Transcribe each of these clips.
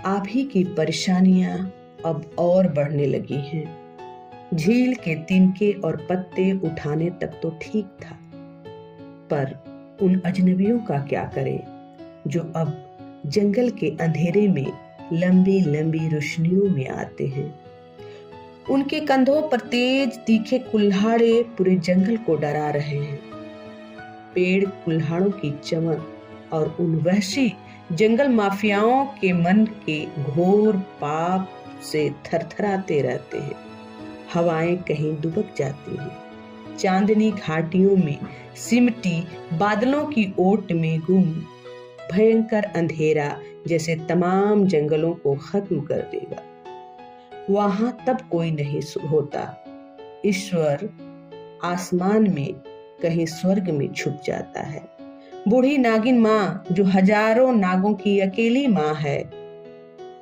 आभी की परेशानियां अब और बढ़ने लगी हैं। झील के तिनके और पत्ते उठाने तक तो ठीक था, पर उन अजनबियों का क्या करें जो अब जंगल के अंधेरे में लंबी लंबी रोशनियों में आते हैं। उनके कंधों पर तेज तीखे कुल्हाड़े पूरे जंगल को डरा रहे हैं। पेड़ कुल्हाड़ों की चमक और उन वहशी जंगल माफियाओं के मन के घोर पाप से थरथराते रहते हैं। हवाएं कहीं दुबक जाती हैं, चांदनी घाटियों में सिमटी बादलों की ओट में गुम भयंकर अंधेरा जैसे तमाम जंगलों को खत्म कर देगा। वहां तब कोई नहीं होता। ईश्वर आसमान में कहीं स्वर्ग में छुप जाता है। बूढ़ी नागिन माँ जो हजारों नागों की अकेली माँ है,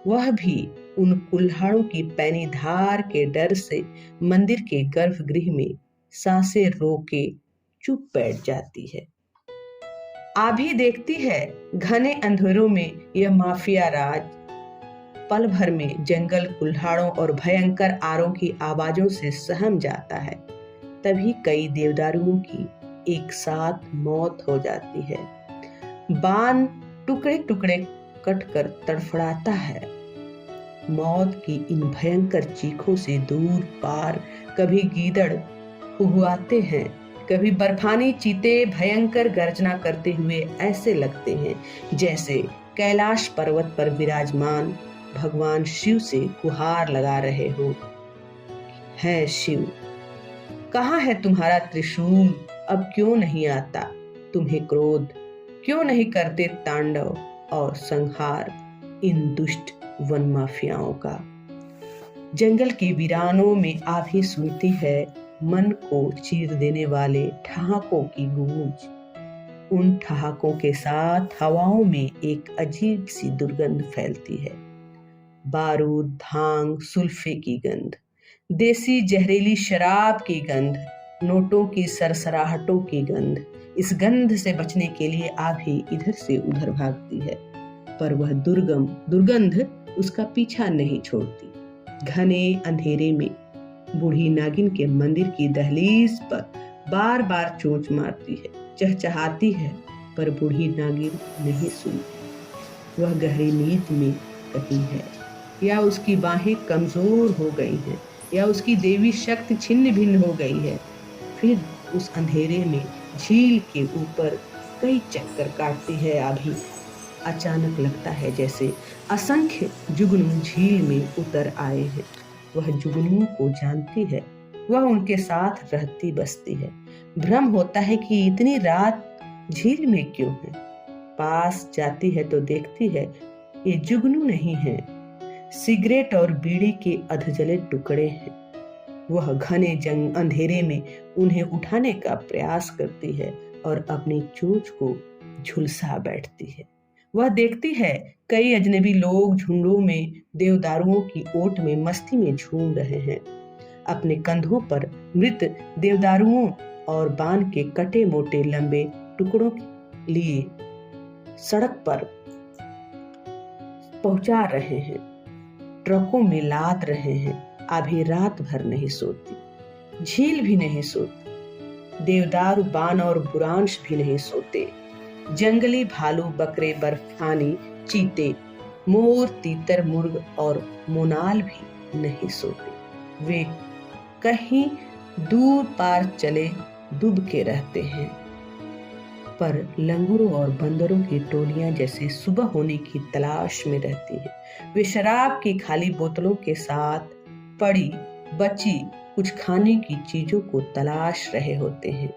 वह भी उन कुल्हाड़ों की पैनी धार के डर से मंदिर के गर्भगृह में सांसें रोके चुप बैठ जाती है। आभी देखती है घने अंधेरों में यह माफिया राज पल भर में जंगल कुल्हाड़ों और भयंकर आरों की आवाजों से सहम जाता है। तभी कई देवदारुओं की एक साथ मौत हो जाती है। बान टुकड़े टुकड़े कटकर तड़फड़ाता है। मौत की इन भयंकर चीखों से दूर पार कभी गीदड़ हुहुआते हैं, कभी बर्फानी चीते भयंकर गर्जना करते हुए ऐसे लगते हैं जैसे कैलाश पर्वत पर विराजमान भगवान शिव से गुहार लगा रहे हो। है शिव, कहाँ है तुम्हारा त्रिशूल? अब क्यों नहीं आता तुम्हें क्रोध? क्यों नहीं करते तांडव और संहार इन दुष्ट वन माफियाओं का? जंगल के वीरानों में आभी सुनती है मन को चीर देने वाले ठहाकों की गूंज। उन ठहाकों के साथ हवाओं में एक अजीब सी दुर्गंध फैलती है। बारूद, भांग, सुल्फे की गंध, देसी जहरीली शराब की गंध, नोटों की सरसराहटों की गंध। इस गंध से बचने के लिए आभी इधर से उधर भागती है, पर वह दुर्गंध उसका पीछा नहीं छोड़ती। घने अंधेरे में बूढ़ी नागिन के मंदिर की दहलीज पर बार बार चोंच मारती है, चहचहाती है, पर बूढ़ी नागिन नहीं सुनती। वह गहरी नींद में कहीं है, या उसकी बाहें कमजोर हो गई हैं, या उसकी देवी शक्ति छिन्न भिन्न हो गई है। फिर उस अंधेरे में झील के ऊपर कई चक्कर काटती है आभी। अचानक लगता है जैसे असंख्य जुगनू झील में उतर आए हैं। वह जुगनुओं को जानती है, वह उनके साथ रहती बसती है। भ्रम होता है कि इतनी रात झील में क्यों है। पास जाती है तो देखती है ये जुगनू नहीं है, सिगरेट और बीड़ी के अधजले टुकड़े हैं। वह घने अंधेरे में उन्हें उठाने का प्रयास करती है और अपनी चोंच को झुलसा बैठती है। वह देखती है कई अजनबी लोग झुंडों में देवदारुओं की ओट में मस्ती में झूम रहे हैं। अपने कंधों पर मृत देवदारुओं और बान के कटे मोटे लंबे टुकड़ों लिए सड़क पर पहुंचा रहे हैं, ट्रकों में लाद रहे हैं। आभी रात भर नहीं सोती, झील भी नहीं सोती, देवदारू बान और बुरांश भी नहीं सोते। जंगली भालू, बकरे, बर्फानी चीते, मोर, तीतर, मुर्ग और मोनाल भी नहीं सोते। वे कहीं दूर पार चले डूब के रहते हैं, पर लंगूरों और बंदरों की टोलियां जैसे सुबह होने की तलाश में रहती हैं। वे शराब की खाली बोतलों के साथ पड़ी बची कुछ खाने की चीजों को तलाश रहे होते हैं।